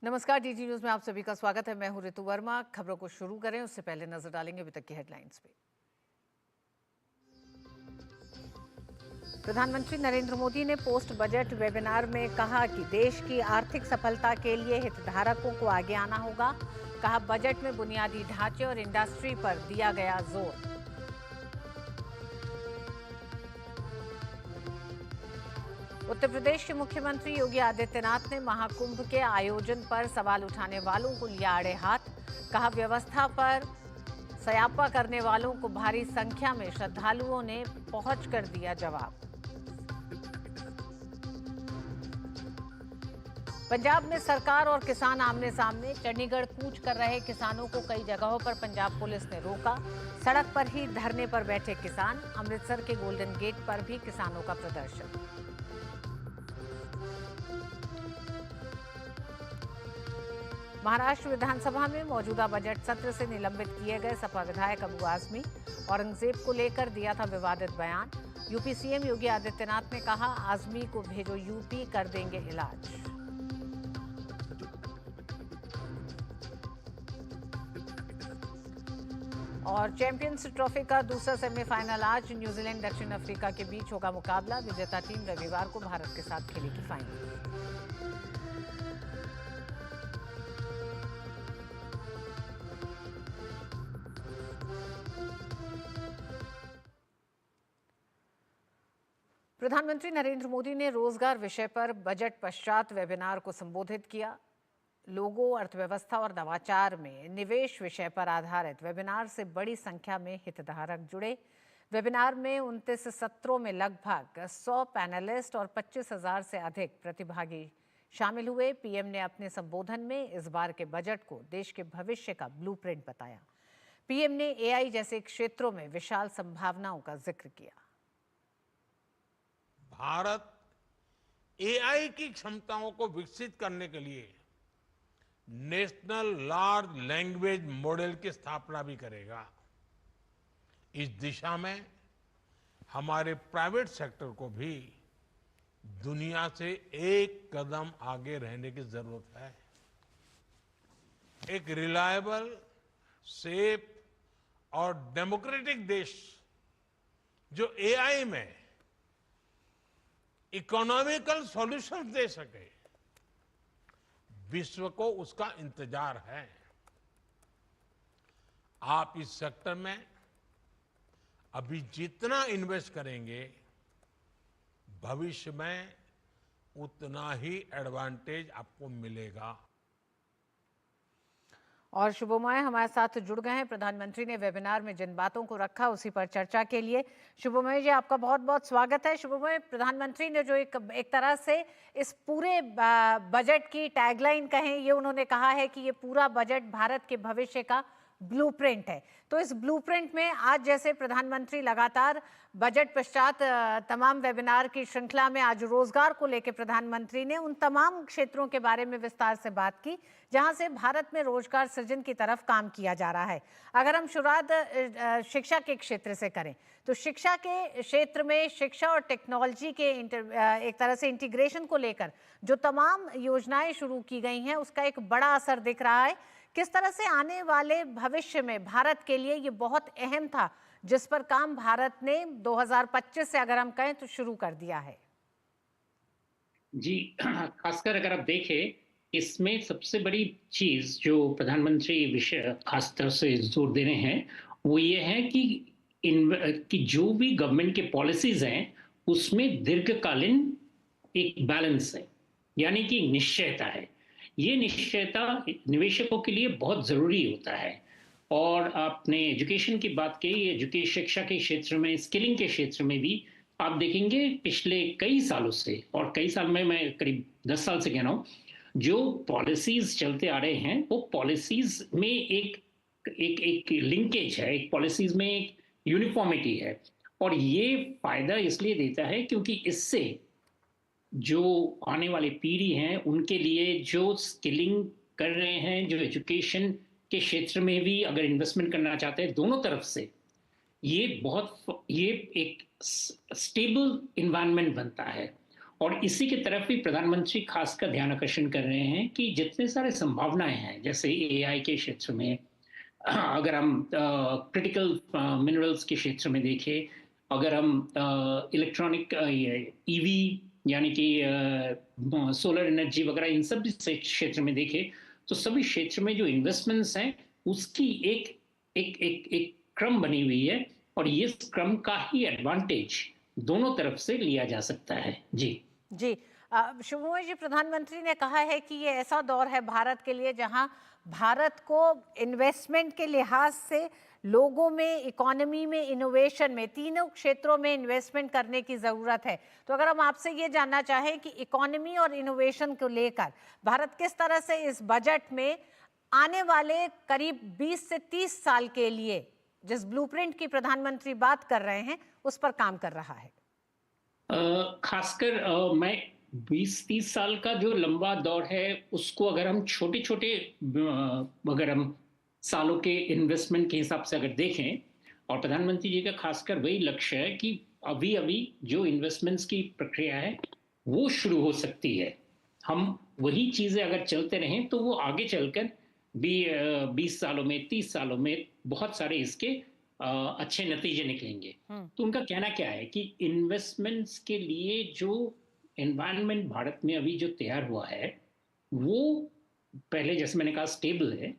नमस्कार, DG news में आप सभी का स्वागत है। मैं हूं ऋतु वर्मा। खबरों को शुरू करें उससे पहले नजर डालेंगे अभी तक की हेडलाइंस पे। प्रधानमंत्री नरेंद्र मोदी ने पोस्ट बजट वेबिनार में कहा कि देश की आर्थिक सफलता के लिए हितधारकों को आगे आना होगा। कहा, बजट में बुनियादी ढांचे और इंडस्ट्री पर दिया गया जोर। उत्तर प्रदेश के मुख्यमंत्री योगी आदित्यनाथ ने महाकुंभ के आयोजन पर सवाल उठाने वालों को लिया आड़े हाथ। कहा, व्यवस्था पर सयापा करने वालों को भारी संख्या में श्रद्धालुओं ने पहुंचकर दिया जवाब। पंजाब में सरकार और किसान आमने सामने। चंडीगढ़ कूच कर रहे किसानों को कई जगहों पर पंजाब पुलिस ने रोका। सड़क पर ही धरने पर बैठे किसान। अमृतसर के गोल्डन गेट पर भी किसानों का प्रदर्शन। महाराष्ट्र विधानसभा में मौजूदा बजट सत्र से निलंबित किए गए सपा विधायक अबू आजमी। औरंगजेब को लेकर दिया था विवादित बयान। यूपी सीएम योगी आदित्यनाथ ने कहा, आजमी को भेजो यूपी, कर देंगे इलाज। और चैंपियंस ट्रॉफी का दूसरा सेमीफाइनल आज। न्यूजीलैंड दक्षिण अफ्रीका के बीच होगा मुकाबला। विजेता टीम रविवार को भारत के साथ खेलेगी फाइनल। प्रधानमंत्री नरेंद्र मोदी ने रोजगार विषय पर बजट पश्चात वेबिनार को संबोधित किया। लोगों, अर्थव्यवस्था और नवाचार में निवेश विषय पर आधारित वेबिनार से बड़ी संख्या में हितधारक जुड़े। वेबिनार में 29 सत्रों में लगभग 100 पैनलिस्ट और 25,000 से अधिक प्रतिभागी शामिल हुए। पीएम ने अपने संबोधन में इस बार के बजट को देश के भविष्य का ब्लूप्रिंट बताया। पीएम ने एआई जैसे क्षेत्रों में विशाल संभावनाओं का जिक्र किया। भारत एआई की क्षमताओं को विकसित करने के लिए नेशनल लार्ज लैंग्वेज मॉडल की स्थापना भी करेगा। इस दिशा में हमारे प्राइवेट सेक्टर को भी दुनिया से एक कदम आगे रहने की जरूरत है। एक रिलायबल, सेफ और डेमोक्रेटिक देश जो एआई में इकोनॉमिकल सॉल्यूशंस दे सके, विश्व को उसका इंतजार है। आप इस सेक्टर में अभी जितना इन्वेस्ट करेंगे, भविष्य में उतना ही एडवांटेज आपको मिलेगा। और शुभमय हमारे साथ जुड़ गए हैं। प्रधानमंत्री ने वेबिनार में जिन बातों को रखा उसी पर चर्चा के लिए शुभमय जी आपका बहुत बहुत स्वागत है। शुभमय, प्रधानमंत्री ने जो एक तरह से इस पूरे बजट की टैगलाइन कहें, ये उन्होंने कहा है कि ये पूरा बजट भारत के भविष्य का ब्लूप्रिंट है। तो इस ब्लूप्रिंट में आज जैसे प्रधानमंत्री लगातार बजट पश्चात तमाम वेबिनार की श्रृंखला में आज रोजगार को लेकर प्रधानमंत्री ने उन तमाम क्षेत्रों के बारे में विस्तार से बात की जहां से भारत में रोजगार सृजन की तरफ काम किया जा रहा है। अगर हम शुरुआत शिक्षा के क्षेत्र से करें तो शिक्षा के क्षेत्र में शिक्षा और टेक्नोलॉजी के एक तरह से इंटीग्रेशन को लेकर जो तमाम योजनाएं शुरू की गई हैं उसका एक बड़ा असर दिख रहा है। किस तरह से आने वाले भविष्य में भारत के लिए ये बहुत अहम था जिस पर काम भारत ने 2025 से अगर हम कहें तो शुरू कर दिया है? जी, खासकर अगर आप देखें, इसमें सबसे बड़ी चीज जो प्रधानमंत्री विषय खासतौर से जोर दे रहे हैं वो ये है कि जो भी गवर्नमेंट के पॉलिसीज हैं उसमें दीर्घकालीन एक बैलेंस है, यानी कि निश्चयता है। ये निश्चयता निवेशकों के लिए बहुत जरूरी होता है। और आपने एजुकेशन की बात की, एजुकेशन शिक्षा के क्षेत्र में, स्किलिंग के क्षेत्र में भी आप देखेंगे पिछले कई सालों से, और कई साल में मैं करीब 10 साल से कह रहा हूँ, जो पॉलिसीज चलते आ रहे हैं वो पॉलिसीज में एक लिंकेज है, एक पॉलिसीज में एक यूनिफॉर्मिटी है। और ये फायदा इसलिए देता है क्योंकि इससे जो आने वाली पीढ़ी है उनके लिए जो स्किलिंग कर रहे हैं, जो एजुकेशन के क्षेत्र में भी अगर इन्वेस्टमेंट करना चाहते हैं, दोनों तरफ से ये एक स्टेबल इन्वायरमेंट बनता है। और इसी की तरफ भी प्रधानमंत्री खासकर ध्यान आकर्षण कर रहे हैं कि जितने सारे संभावनाएं हैं, जैसे एआई के क्षेत्र में, अगर हम क्रिटिकल मिनरल्स के क्षेत्र में देखें, अगर हम इलेक्ट्रॉनिक ईवी यानी कि सोलर एनर्जी वगैरह, इन सब क्षेत्र में देखें, तो सभी क्षेत्र में जो इन्वेस्टमेंट्स हैं उसकी एक एक एक एक क्रम बनी हुई है, और ये क्रम का ही एडवांटेज दोनों तरफ से लिया जा सकता है। जी जी। शुभमोय जी, प्रधानमंत्री ने कहा है कि ये ऐसा दौर है भारत के लिए जहां भारत को इन्वेस्टमेंट के लिहाज से लोगों में, इकोनॉमी में, इनोवेशन में, तीनों क्षेत्रों में इन्वेस्टमेंट करने की ज़रूरत है। तो अगर हम आपसे ये जानना चाहें कि इकोनॉमी और इनोवेशन को लेकर भारत किस तरह से इस बजट में आने वाले करीब 20 से 30 साल के लिए जिस ब्लूप्रिंट की प्रधानमंत्री बात कर रहे हैं उस पर काम कर रहा है। खासकर मैं 20-30 साल का जो लंबा दौर है उसको अगर हम छोटे छोटे अगर हम सालों के इन्वेस्टमेंट के हिसाब से अगर देखें, और प्रधानमंत्री जी का खासकर वही लक्ष्य है कि अभी अभी जो इन्वेस्टमेंट्स की प्रक्रिया है वो शुरू हो सकती है। हम वही चीजें अगर चलते रहें तो वो आगे चलकर भी 20 सालों में, 30 सालों में बहुत सारे इसके अच्छे नतीजे निकलेंगे। तो उनका कहना क्या है कि इन्वेस्टमेंट्स के लिए जो एनवायरनमेंट भारत में अभी जो तैयार हुआ है वो पहले जैसे मैंने कहा स्टेबल है।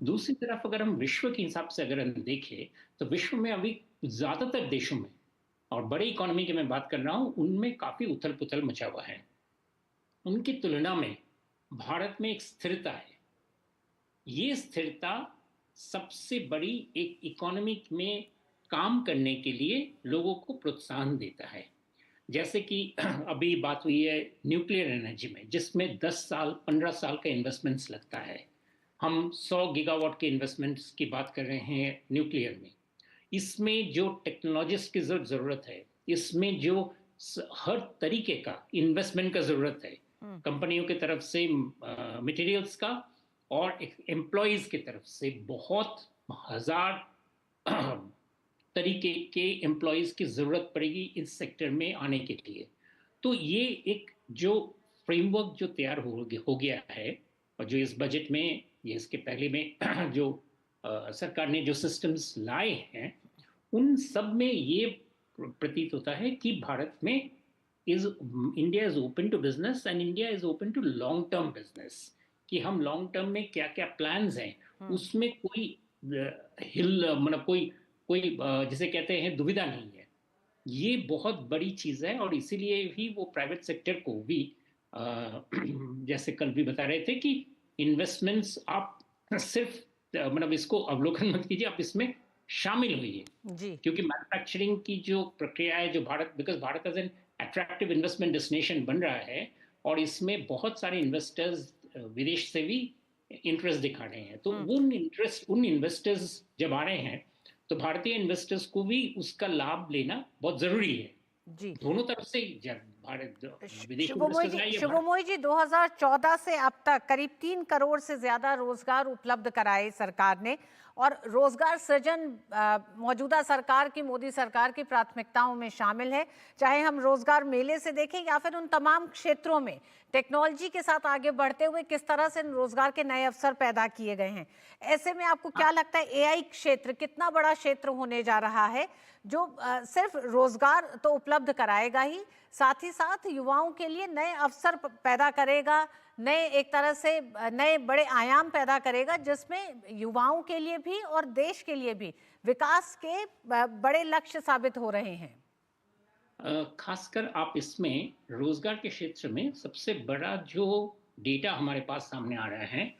दूसरी तरफ अगर हम विश्व के हिसाब से अगर हम देखें तो विश्व में अभी ज्यादातर देशों में, और बड़े इकोनॉमी की मैं बात कर रहा हूं, उनमें काफी उथल पुथल मचा हुआ है। उनकी तुलना में भारत में एक स्थिरता है। ये स्थिरता सबसे बड़ी एक इकोनॉमी में काम करने के लिए लोगों को प्रोत्साहन देता है। जैसे कि अभी बात हुई है न्यूक्लियर एनर्जी में, जिसमें 10 साल 15 साल का इन्वेस्टमेंट्स लगता है। हम 100 गीगावाट के इन्वेस्टमेंट्स की बात कर रहे हैं न्यूक्लियर में। इसमें जो टेक्नोलॉजीज की जरूरत है, इसमें जो हर तरीके का इन्वेस्टमेंट का जरूरत है, कंपनियों की तरफ से मटेरियल्स का और एम्प्लॉयज की तरफ से बहुत हजार तरीके के एम्प्लॉयज की जरूरत पड़ेगी इस सेक्टर में आने के लिए। तो ये एक जो फ्रेमवर्क जो तैयार हो गया है, और जो इस बजट में, ये इसके पहले में जो सरकार ने जो सिस्टम्स लाए हैं, उन सब में ये प्रतीत होता है कि भारत में India is open to business and India is open to long term business. कि हम लॉन्ग टर्म में क्या क्या प्लान्स हैं उसमें कोई हिल मतलब कोई जिसे कहते हैं दुविधा नहीं है। ये बहुत बड़ी चीज है, और इसीलिए भी वो प्राइवेट सेक्टर को भी जैसे कल भी बता रहे थे कि इन्वेस्टमेंट्स आप सिर्फ मतलब इसको अवलोकन मत कीजिए, आप इसमें शामिल होइए। क्योंकि मैन्युफैक्चरिंग की जो प्रक्रिया है, जो Bharat, because Bharat as an attractive investment destination बन रहा है, और इसमें बहुत सारे इन्वेस्टर्स विदेश से भी इंटरेस्ट दिखा रहे हैं। तो उन इन्वेस्टर्स जब आ रहे हैं तो भारतीय इन्वेस्टर्स को भी उसका लाभ लेना बहुत जरूरी है। जी, दोनों तरफ से शुभमोय जी, 2014 से अब तक करीब 3 करोड़ से ज्यादा रोजगार उपलब्ध कराए सरकार ने, और रोजगार सृजन मौजूदा सरकार की, मोदी सरकार की प्राथमिकताओं में शामिल है। चाहे हम रोजगार मेले से देखें या फिर उन तमाम क्षेत्रों में टेक्नोलॉजी के साथ आगे बढ़ते हुए किस तरह से रोजगार के नए अवसर पैदा किए गए हैं। ऐसे में आपको क्या लगता है एआई क्षेत्र कितना बड़ा क्षेत्र होने जा रहा है, जो सिर्फ रोजगार तो उपलब्ध कराएगा ही, साथ ही साथ युवाओं के लिए नए अवसर पैदा करेगा, नए एक तरह से नए बड़े आयाम पैदा करेगा, जिसमें युवाओं के लिए भी और देश के लिए भी विकास के बड़े लक्ष्य साबित हो रहे हैं। खासकर आप इसमें रोजगार के क्षेत्र में सबसे बड़ा जो डेटा हमारे पास सामने आ रहा है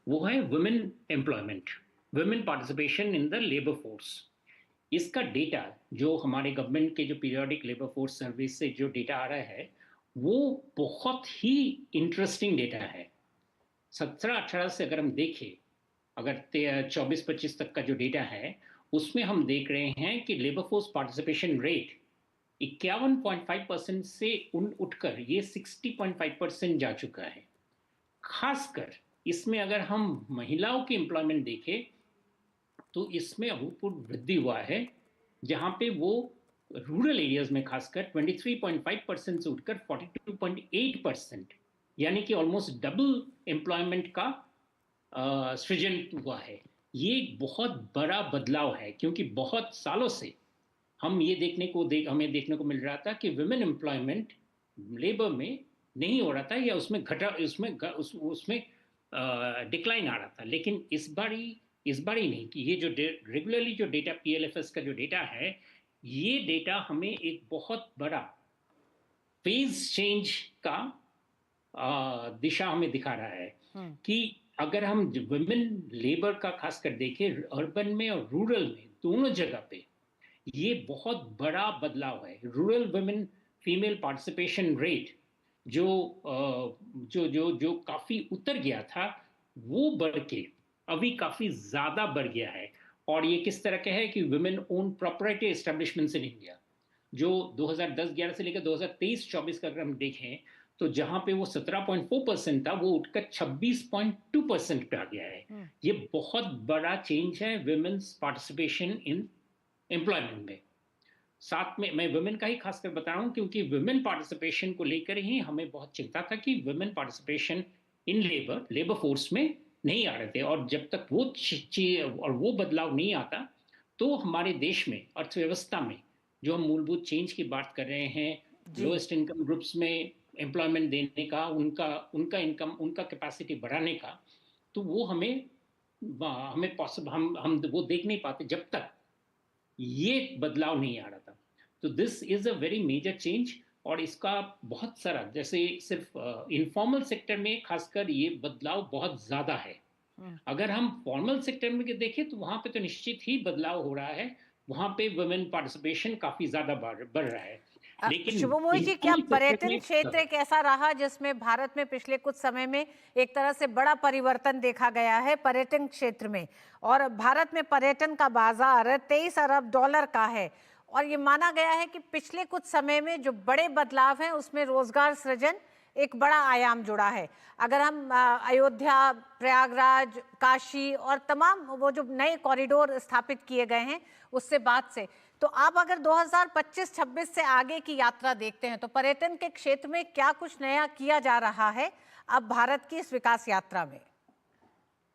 वो है women employment, women participation in the labour force. इसका डेटा जो हमारे गवर्नमेंट के जो पीरियोडिक लेबर फोर्स सर्विस से जो डेटा आ रहा है वो बहुत ही इंटरेस्टिंग डेटा है। 17-18 से अगर हम देखें, अगर 24-25 तक का जो डेटा है उसमें हम देख रहे हैं कि लेबर फोर्स पार्टिसिपेशन रेट 51.5% से उठकर ये 60.5% जा चुका है। खासकर इसमें अगर हम महिलाओं की एम्प्लॉयमेंट देखें तो इसमें अभूतपूर्व वृद्धि हुआ है, जहां पे वो रूरल एरियाज में खासकर 23.5% से उठकर 42.8%, यानी कि ऑलमोस्ट डबल एम्प्लॉयमेंट का सृजन हुआ है। ये एक बहुत बड़ा बदलाव है, क्योंकि बहुत सालों से हम ये हमें देखने को मिल रहा था कि विमेन एम्प्लॉयमेंट लेबर में नहीं हो रहा था, या उसमें उसमें डिक्लाइन आ रहा था। लेकिन इस बारी नहीं, कि ये जो रेगुलरली जो डेटा पीएलएफएस का जो डेटा है, ये डेटा हमें एक बहुत बड़ा फेज चेंज का दिशा हमें दिखा रहा है कि अगर हम वुमेन लेबर का खासकर देखें, अर्बन में और रूरल में दोनों जगह पे ये बहुत बड़ा बदलाव है। Rural women female participation rate जो जो काफी उतर गया था, वो बढ़ के अभी काफी ज्यादा बढ़ गया है। और ये किस तरह का है कि women own property establishments in India, जो 2010-11 से लेकर 2023-24 का अगर हम देखें, तो जहां पे वो 17.4% था, वो उठकर 26.2% पे आ गया है। ये बहुत बड़ा चेंज है विमेन्स पार्टिसिपेशन इन एम्प्लॉयमेंट में। साथ में मैं वुमेन का ही खासकर बता रहा हूं, क्योंकि वुमेन पार्टिसिपेशन को लेकर ही हमें बहुत चिंता था कि women participation in labour force में नहीं आ रहे थे। और जब तक वो बदलाव नहीं आता, तो हमारे देश में अर्थव्यवस्था में जो हम मूलभूत चेंज की बात कर रहे हैं, लोएस्ट इनकम ग्रुप्स में एम्प्लॉयमेंट देने का, उनका कैपेसिटी बढ़ाने का, तो वो हमें पॉसिबल हम वो देख नहीं पाते जब तक ये बदलाव नहीं आ रहा था। तो this is a very major change. और इसका बहुत सारा, जैसे सिर्फ इनफॉर्मल सेक्टर में खासकर ये बदलाव बहुत ज्यादा है। अगर हम फॉर्मल सेक्टर में देखें, तो वहां पे तो निश्चित ही बदलाव हो रहा है, वहां पे वुमेन पार्टिसिपेशन काफी ज्यादा बढ़ रहा है। लेकिन शुभमोही जी, क्या इनफॉर्मल सेक्टर पर्यटन में क्षेत्र एक ऐसा रहा जिसमें भारत में पिछले कुछ समय में एक तरह से बड़ा परिवर्तन देखा गया है पर्यटन क्षेत्र में? और भारत में पर्यटन का बाजार 23 अरब डॉलर का है, और ये माना गया है कि पिछले कुछ समय में जो बड़े बदलाव हैं उसमें रोजगार सृजन एक बड़ा आयाम जुड़ा है। अगर हम अयोध्या, प्रयागराज, काशी और तमाम वो जो नए कॉरिडोर स्थापित किए गए हैं उससे बात से, तो आप अगर 2025-26 से आगे की यात्रा देखते हैं, तो पर्यटन के क्षेत्र में क्या कुछ नया किया जा रहा है अब भारत की इस विकास यात्रा में?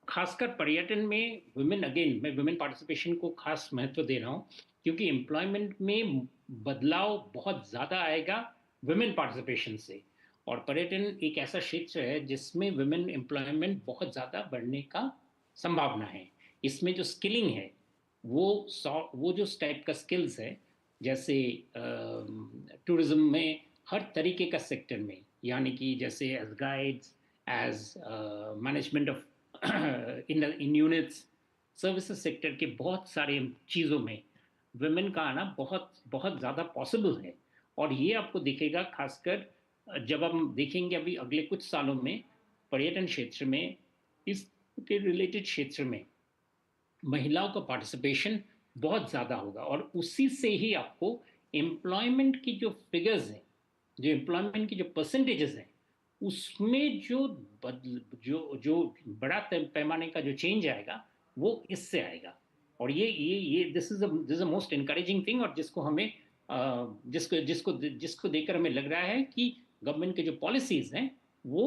खासकर पर्यटन में मैं वुमेन पार्टिसिपेशन को खास महत्व दे रहा हूं, क्योंकि एम्प्लॉयमेंट में बदलाव बहुत ज्यादा आएगा वुमेन पार्टिसिपेशन से। और पर्यटन एक ऐसा क्षेत्र है जिसमें वुमेन एम्प्लॉयमेंट बहुत ज्यादा बढ़ने का संभावना है। इसमें जो स्किलिंग है, वो जो टाइप का स्किल्स है, जैसे टूरिज्म में हर तरीके का सेक्टर में, यानी कि जैसे as guides, as management of in units, services sector के बहुत सारे चीज़ों में वुमेन का आना बहुत बहुत ज़्यादा पॉसिबल है। और ये आपको दिखेगा खासकर जब हम देखेंगे अभी अगले कुछ सालों में पर्यटन क्षेत्र में, इसके रिलेटेड क्षेत्र में महिलाओं का पार्टिसिपेशन बहुत ज़्यादा होगा। और उसी से ही आपको एम्प्लॉयमेंट की जो फिगर्स हैं, जो एम्प्लॉयमेंट की जो परसेंटेजेस हैं, उसमें जो बड़ा पैमाने का जो चेंज आएगा, वो इससे आएगा। और ये this is a most encouraging thing, और जिसको हमें जिसको देखकर हमें लग रहा है कि गवर्नमेंट के जो पॉलिसीज हैं वो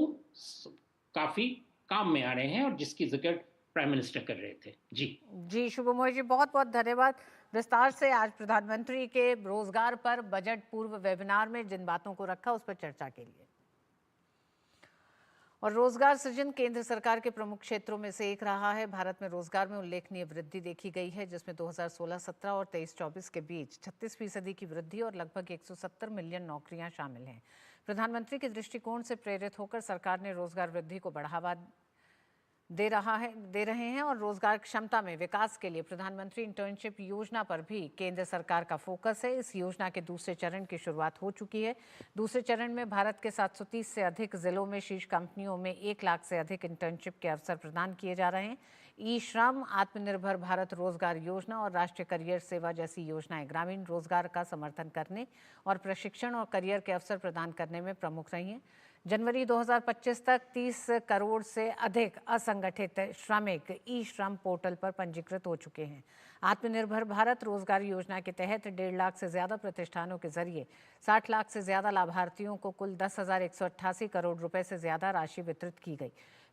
काफी काम में आ रहे हैं, और जिसकी जिक्र प्राइम मिनिस्टर कर रहे थे। जी शुभमोही जी, बहुत बहुत धन्यवाद विस्तार से आज प्रधानमंत्री के रोजगार पर बजट पूर्व वेबिनार में जिन बातों को रखा उस पर चर्चा के लिए। और रोजगार सृजन केंद्र सरकार के प्रमुख क्षेत्रों में से एक रहा है। भारत में रोजगार में उल्लेखनीय वृद्धि देखी गई है, जिसमें 2016-17 और 23-24 के बीच 36% की वृद्धि और लगभग 170 मिलियन नौकरियां शामिल हैं। प्रधानमंत्री के दृष्टिकोण से प्रेरित होकर सरकार ने रोजगार वृद्धि को बढ़ावा दे रहे हैं और रोजगार क्षमता में विकास के लिए प्रधानमंत्री इंटर्नशिप योजना पर भी केंद्र सरकार का फोकस है। इस योजना के दूसरे चरण की शुरुआत हो चुकी है। दूसरे चरण में भारत के 730 से अधिक जिलों में शीर्ष कंपनियों में 1 लाख से अधिक इंटर्नशिप के अवसर प्रदान किए जा रहे हैं। ई श्रम, आत्मनिर्भर भारत रोजगार योजना और राष्ट्रीय करियर सेवा जैसी योजनाएं ग्रामीण रोजगार का समर्थन करने और प्रशिक्षण और करियर के अवसर प्रदान करने में प्रमुख रही हैं। जनवरी 2025 तक 30 करोड़ से अधिक असंगठित श्रमिक ई श्रम पोर्टल पर पंजीकृत हो चुके हैं। आत्मनिर्भर भारत रोजगार योजना के तहत 1.5 लाख से ज्यादा प्रतिष्ठानों के जरिए 60 लाख से ज्यादा लाभार्थियों को कुल 10,188 करोड़ रुपए से ज्यादा राशि वितरित की गई।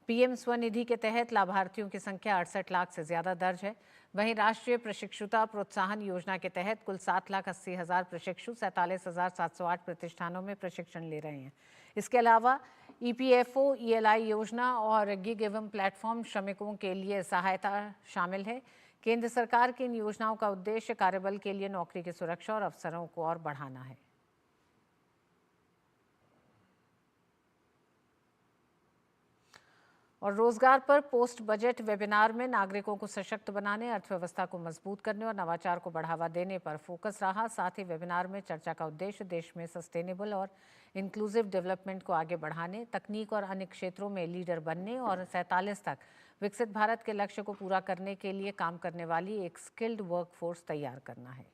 पीएम स्वनिधि के तहत लाभार्थियों की संख्या 68 लाख से ज्यादा दर्ज है। वहीं राष्ट्रीय प्रशिक्षुता प्रोत्साहन योजना के तहत कुल 7,80,000 प्रशिक्षु 47,708 प्रतिष्ठानों में प्रशिक्षण ले रहे हैं। इसके अलावा ईपीएफओ, ईएलआई योजना और गिग एवं प्लेटफॉर्म श्रमिकों के लिए सहायता शामिल है। केंद्र सरकार की इन योजनाओं का उद्देश्य कार्यबल के लिए नौकरी की सुरक्षा और अवसरों को और बढ़ाना है। और रोजगार पर पोस्ट बजट वेबिनार में नागरिकों को सशक्त बनाने, अर्थव्यवस्था को मजबूत करने और नवाचार को बढ़ावा देने पर फोकस रहा। साथ ही वेबिनार में चर्चा का उद्देश्य देश में सस्टेनेबल और इंक्लूसिव डेवलपमेंट को आगे बढ़ाने, तकनीक और अन्य क्षेत्रों में लीडर बनने और 47 तक विकसित भारत के लक्ष्य को पूरा करने के लिए काम करने वाली एक स्किल्ड वर्कफोर्स तैयार करना है।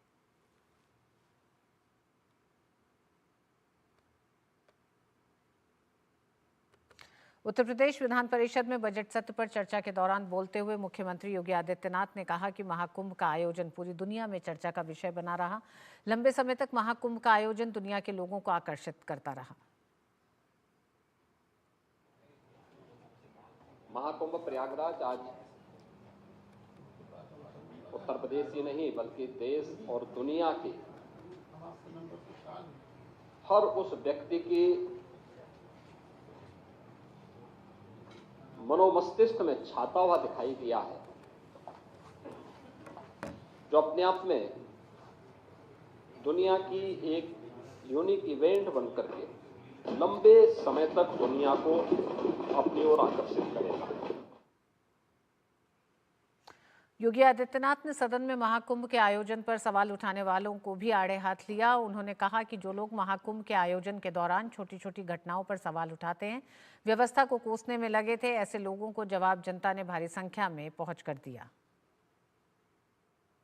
उत्तर प्रदेश विधान परिषद में बजट सत्र पर चर्चा के दौरान बोलते हुए मुख्यमंत्री योगी आदित्यनाथ ने कहा कि महाकुंभ का आयोजन पूरी दुनिया में चर्चा का विषय बना रहा। लंबे समय तक महाकुंभ का आयोजन दुनिया के लोगों को आकर्षित करता रहा। महाकुंभ प्रयागराज आज उत्तर प्रदेश ही नहीं बल्कि देश और दुनिया के हर उस व्यक्ति की मनोमस्तिष्क में छाता हुआ दिखाई दिया है, जो अपने आप में दुनिया की एक यूनिक इवेंट बनकर के लंबे समय तक दुनिया को अपनी ओर आकर्षित करेगा। योगी आदित्यनाथ ने सदन में महाकुंभ के आयोजन पर सवाल उठाने वालों को भी आड़े हाथ लिया। उन्होंने कहा कि जो लोग महाकुंभ के आयोजन के दौरान छोटी छोटी घटनाओं पर सवाल उठाते हैं, व्यवस्था को कोसने में लगे थे, ऐसे लोगों को जवाब जनता ने भारी संख्या में पहुंच कर दिया।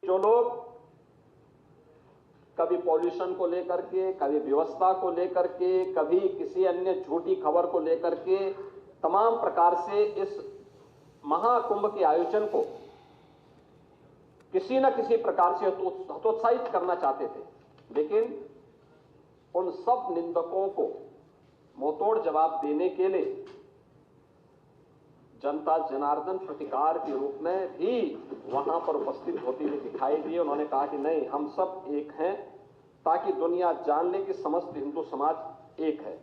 जो लोग कभी पॉल्यूशन को लेकर के, कभी व्यवस्था को लेकर के, कभी किसी अन्य झूठी खबर को लेकर के तमाम प्रकार से इस महाकुंभ के आयोजन को किसी न किसी प्रकार से हतोत्साहित करना चाहते थे, लेकिन उन सब निंदकों को मुंहतोड़ जवाब देने के लिए जनता जनार्दन प्रतिकार के रूप में भी वहां पर उपस्थित होती हुई दिखाई दी। उन्होंने कहा कि नहीं, हम सब एक हैं, ताकि दुनिया जान ले कि समस्त हिंदू समाज एक है।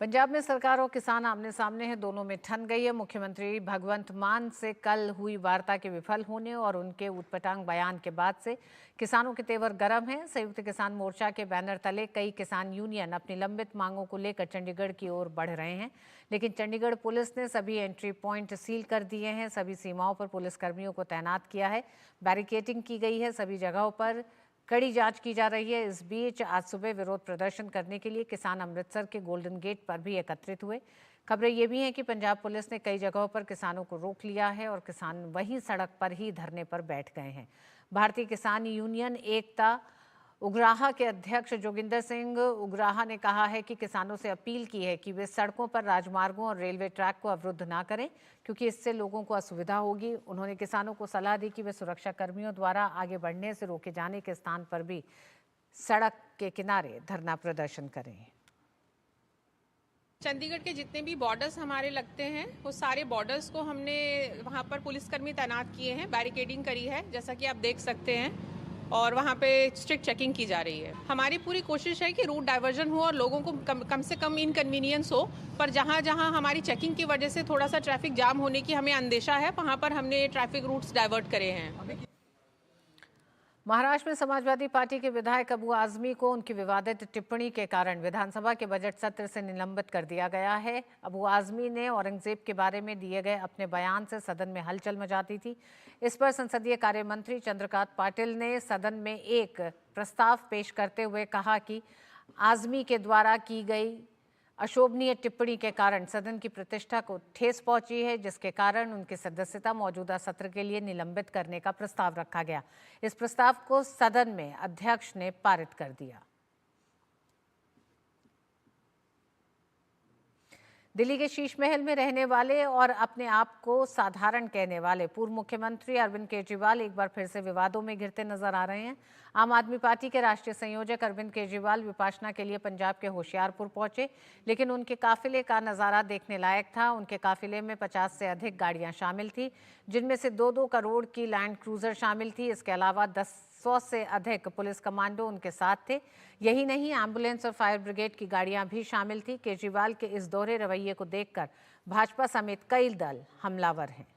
पंजाब में सरकार और किसान आमने सामने हैं, दोनों में ठन गई है। मुख्यमंत्री भगवंत मान से कल हुई वार्ता के विफल होने और उनके ऊटपटांग बयान के बाद से किसानों के तेवर गर्म हैं। संयुक्त किसान मोर्चा के बैनर तले कई किसान यूनियन अपनी लंबित मांगों को लेकर चंडीगढ़ की ओर बढ़ रहे हैं, लेकिन चंडीगढ़ पुलिस ने सभी एंट्री पॉइंट सील कर दिए हैं। सभी सीमाओं पर पुलिसकर्मियों को तैनात किया है, बैरिकेडिंग की गई है, सभी जगहों पर कड़ी जांच की जा रही है। इस बीच आज सुबह विरोध प्रदर्शन करने के लिए किसान अमृतसर के गोल्डन गेट पर भी एकत्रित हुए। खबरें ये भी हैं कि पंजाब पुलिस ने कई जगहों पर किसानों को रोक लिया है और किसान वहीं सड़क पर ही धरने पर बैठ गए हैं। भारतीय किसान यूनियन एकता उग्राहा के अध्यक्ष जोगिंदर सिंह उग्राहा ने कहा है कि किसानों से अपील की है कि वे सड़कों पर, राजमार्गों और रेलवे ट्रैक को अवरुद्ध ना करें, क्योंकि इससे लोगों को असुविधा होगी। उन्होंने किसानों को सलाह दी कि वे सुरक्षा कर्मियों द्वारा आगे बढ़ने से रोके जाने के स्थान पर भी सड़क के किनारे धरना प्रदर्शन करें। चंडीगढ़ के जितने भी बॉर्डर्स हमारे लगते हैं, वो सारे बॉर्डर्स को हमने वहाँ पर पुलिसकर्मी तैनात किए हैं, बैरिकेडिंग करी है, जैसा कि आप देख सकते हैं, और वहाँ पे स्ट्रिक्ट चेकिंग की जा रही है। हमारी पूरी कोशिश है कि रूट डाइवर्जन हो और लोगों को कम से कम इनकन्वीनियंस हो, पर जहाँ जहाँ हमारी चेकिंग की वजह से थोड़ा सा ट्रैफिक जाम होने की हमें अंदेशा है, वहाँ पर हमने ट्रैफिक रूट्स डाइवर्ट करे हैं। महाराष्ट्र में समाजवादी पार्टी के विधायक अबू आजमी को उनकी विवादित टिप्पणी के कारण विधानसभा के बजट सत्र से निलंबित कर दिया गया है। अबू आजमी ने औरंगजेब के बारे में दिए गए अपने बयान से सदन में हलचल मचाती थी। इस पर संसदीय कार्य मंत्री चंद्रकांत पाटिल ने सदन में एक प्रस्ताव पेश करते हुए कहा कि आजमी के द्वारा की गई अशोभनीय टिप्पणी के कारण सदन की प्रतिष्ठा को ठेस पहुंची है, जिसके कारण उनकी सदस्यता मौजूदा सत्र के लिए निलंबित करने का प्रस्ताव रखा गया। इस प्रस्ताव को सदन में अध्यक्ष ने पारित कर दिया। दिल्ली के शीश महल में रहने वाले और अपने आप को साधारण कहने वाले पूर्व मुख्यमंत्री अरविंद केजरीवाल एक बार फिर से विवादों में घिरते नजर आ रहे हैं। आम आदमी पार्टी के राष्ट्रीय संयोजक अरविंद केजरीवाल विपाशना के लिए पंजाब के होशियारपुर पहुंचे, लेकिन उनके काफिले का नज़ारा देखने लायक था। उनके काफिले में 50 से अधिक गाड़ियां शामिल थी, जिनमें से 2-2 करोड़ की लैंड क्रूजर शामिल थी। इसके अलावा 100 से अधिक पुलिस कमांडो उनके साथ थे। यही नहीं, एम्बुलेंस और फायर ब्रिगेड की गाड़ियां भी शामिल थी। केजरीवाल के इस दोहरे रवैये को देखकर भाजपा समेत कई दल हमलावर हैं।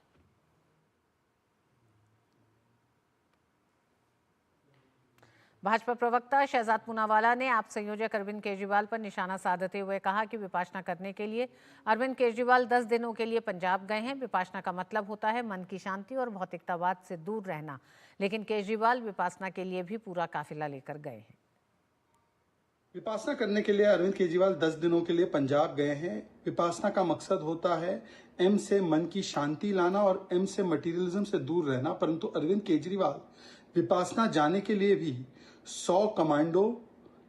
भाजपा प्रवक्ता शहजाद पूनावाला ने आप संयोजक अरविंद केजरीवाल पर निशाना साधते हुए कहा कि विपाशना करने के लिए अरविंद केजरीवाल 10 दिनों के लिए पंजाब गए हैं। विपाशना का मतलब होता है मन की शांति और भौतिकतावाद से दूर रहना, लेकिन केजरीवाल विपाशना के लिए भी पूरा काफिला लेकर गए हैं। विपासना करने के लिए अरविंद केजरीवाल 10 दिनों के लिए पंजाब गए हैं। विपासना का मकसद होता है एम से मन की शांति लाना और एम से मटेरियलिज्म से दूर रहना, परंतु अरविंद केजरीवाल विपासना जाने के लिए भी 100 कमांडो,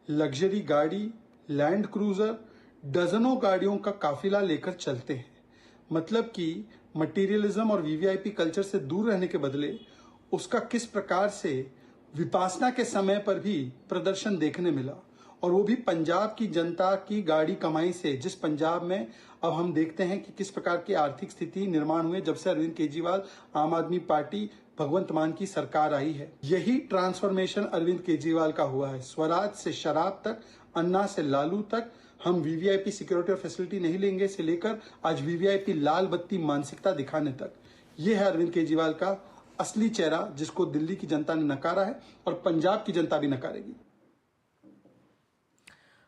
लग्जरी गाड़ी, लैंड क्रूजर, डजनों गाड़ियों का काफिला लेकर चलते हैं। मतलब कि मटेरियलिज्म और वीवीआईपी कल्चर से दूर रहने के बदले उसका किस प्रकार से विपासना के समय पर भी प्रदर्शन देखने मिला, और वो भी पंजाब की जनता की गाड़ी कमाई से, जिस पंजाब में अब हम देखते हैं कि किस प्रकार की आर्थिक स्थिति निर्माण हुए जब से अरविंद केजरीवाल आम आदमी पार्टी भगवंत मान की सरकार आई है। यही ट्रांसफॉर्मेशन अरविंद केजरीवाल का हुआ है। स्वराज से शराब तक, अन्ना से लालू तक, हम वीवीआईपी सिक्योरिटी और फैसिलिटी नहीं लेंगे से लेकर आज वीवीआईपी लाल बत्ती मानसिकता दिखाने तक, ये है अरविंद केजरीवाल का असली चेहरा, जिसको दिल्ली की जनता ने नकारा है और पंजाब की जनता भी नकारेगी।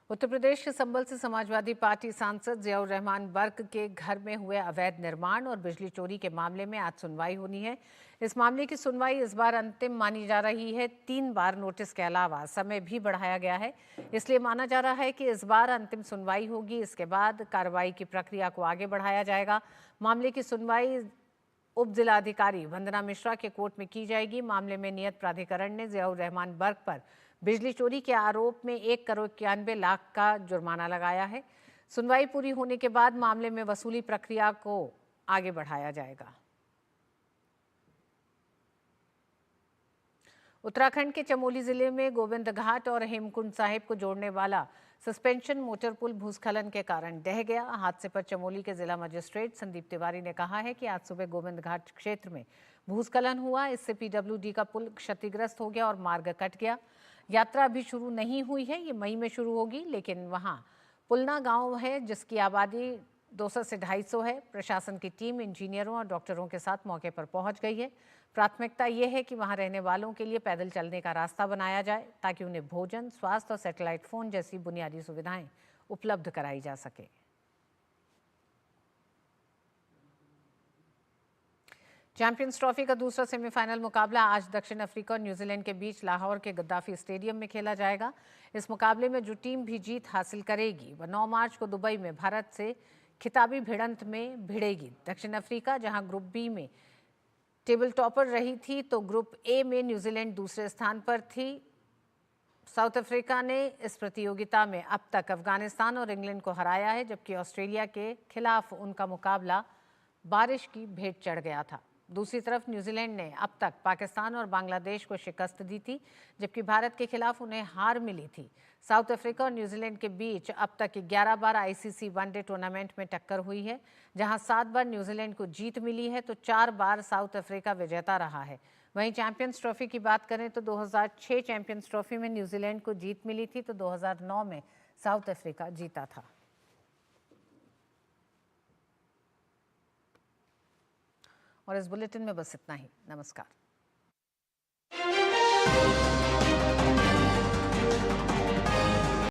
उत्तर प्रदेश के संभल से समाजवादी पार्टी सांसद जियाउर रहमान बर्क के घर में हुए अवैध निर्माण और बिजली चोरी के मामले में आज सुनवाई होनी है। इस मामले की सुनवाई इस बार अंतिम मानी जा रही है। 3 बार नोटिस के अलावा समय भी बढ़ाया गया है, इसलिए माना जा रहा है कि इस बार अंतिम सुनवाई होगी। इसके बाद कार्रवाई की प्रक्रिया को आगे बढ़ाया जाएगा। मामले की सुनवाई उप जिलाधिकारी वंदना मिश्रा के कोर्ट में की जाएगी। मामले में नियत प्राधिकरण ने जियाउर रहमान बर्क पर बिजली चोरी के आरोप में 1 करोड़ 91 लाख का जुर्माना लगाया है। सुनवाई पूरी होने के बाद मामले में वसूली प्रक्रिया को आगे बढ़ाया जाएगा। उत्तराखंड के चमोली जिले में गोविंद घाट और हेमकुंड साहिब को जोड़ने वाला सस्पेंशन मोटर पुल भूस्खलन के कारण ढह गया। हादसे पर चमोली के जिला मजिस्ट्रेट संदीप तिवारी ने कहा है कि आज सुबह गोविंद घाट क्षेत्र में भूस्खलन हुआ। इससे पीडब्ल्यूडी का पुल क्षतिग्रस्त हो गया और मार्ग कट गया। यात्रा अभी शुरू नहीं हुई है, ये मई में शुरू होगी, लेकिन वहां पुलना गांव है जिसकी आबादी 200 से 250 है। प्रशासन की टीम इंजीनियरों और डॉक्टरों के साथ मौके पर पहुंच गई है। प्राथमिकता ये है कि वहां रहने वालों के लिए पैदल चलने का रास्ता बनाया जाए ताकि उन्हें भोजन, स्वास्थ्य और सैटेलाइट फोन जैसी बुनियादी सुविधाएं उपलब्ध कराई जा सके। चैंपियंस ट्रॉफी का दूसरा सेमीफाइनल मुकाबला आज दक्षिण अफ्रीका और न्यूजीलैंड के बीच लाहौर के गद्दाफी स्टेडियम में खेला जाएगा। इस मुकाबले में जो टीम भी जीत हासिल करेगी वह 9 मार्च को दुबई में भारत से खिताबी भिड़ंत में भिड़ेगी। दक्षिण अफ्रीका जहां ग्रुप बी में टेबल टॉपर रही थी, तो ग्रुप ए में न्यूजीलैंड दूसरे स्थान पर थी। साउथ अफ्रीका ने इस प्रतियोगिता में अब तक अफगानिस्तान और इंग्लैंड को हराया है, जबकि ऑस्ट्रेलिया के खिलाफ उनका मुकाबला बारिश की भेंट चढ़ गया था। दूसरी तरफ न्यूजीलैंड ने अब तक पाकिस्तान और बांग्लादेश को शिकस्त दी थी, जबकि भारत के खिलाफ उन्हें हार मिली थी। साउथ अफ्रीका और न्यूजीलैंड के बीच अब तक 11 बार आईसीसी वनडे टूर्नामेंट में टक्कर हुई है, जहां 7 बार न्यूजीलैंड को जीत मिली है तो 4 बार साउथ अफ्रीका विजेता रहा है। वहीं चैंपियंस ट्रॉफी की बात करें तो 2006 चैंपियंस ट्रॉफी में न्यूजीलैंड को जीत मिली थी, तो 2009 में साउथ अफ्रीका जीता था। और इस बुलेटिन में बस इतना ही। नमस्कार।